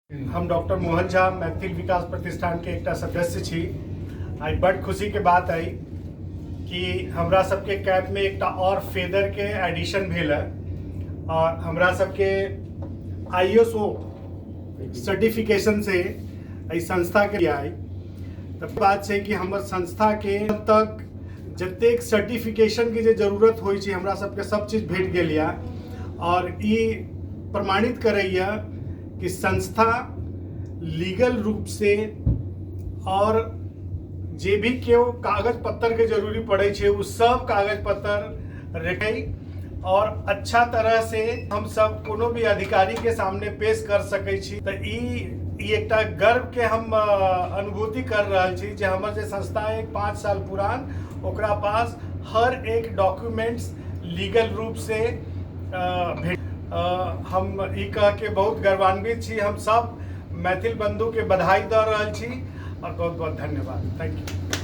हम डॉक्टर मोहन झा मैथिल विकास प्रतिष्ठान के एक सदस्य छी। आई बड़ खुशी के बात आई कि हमरा सबके कैंप में एक और फेदर के एडिशन भेल है और हमरा सबके ISO सर्टिफिकेशन से इस संस्था के आई। तब बात है कि हमर संस्था के तक जतेक सर्टिफिकेशन की जरूरत होई छै हमरा सबके सब चीज भेट गेल या और ये प्रमाणित करैया कि संस्था लीगल रूप से और जे भी केओ कागज पत्तर के जरूरी पड़े छे वो सब कागज पत्तर रखे और अच्छा तरह से हम सब कोनो भी अधिकारी के सामने पेश कर सके छी। तो ई एकटा गर्व के हम अनुभूति कर रहा छी जे हमर जे संस्था है 5 साल पुरान ओकरा पास हर एक डॉक्यूमेंट्स लीगल रूप से हम ई कह के बहुत गर्वान्वित छी। हम सब मैथिल बंधु के बधाई दे रहल छी और बहुत बहुत धन्यवाद। Thank you.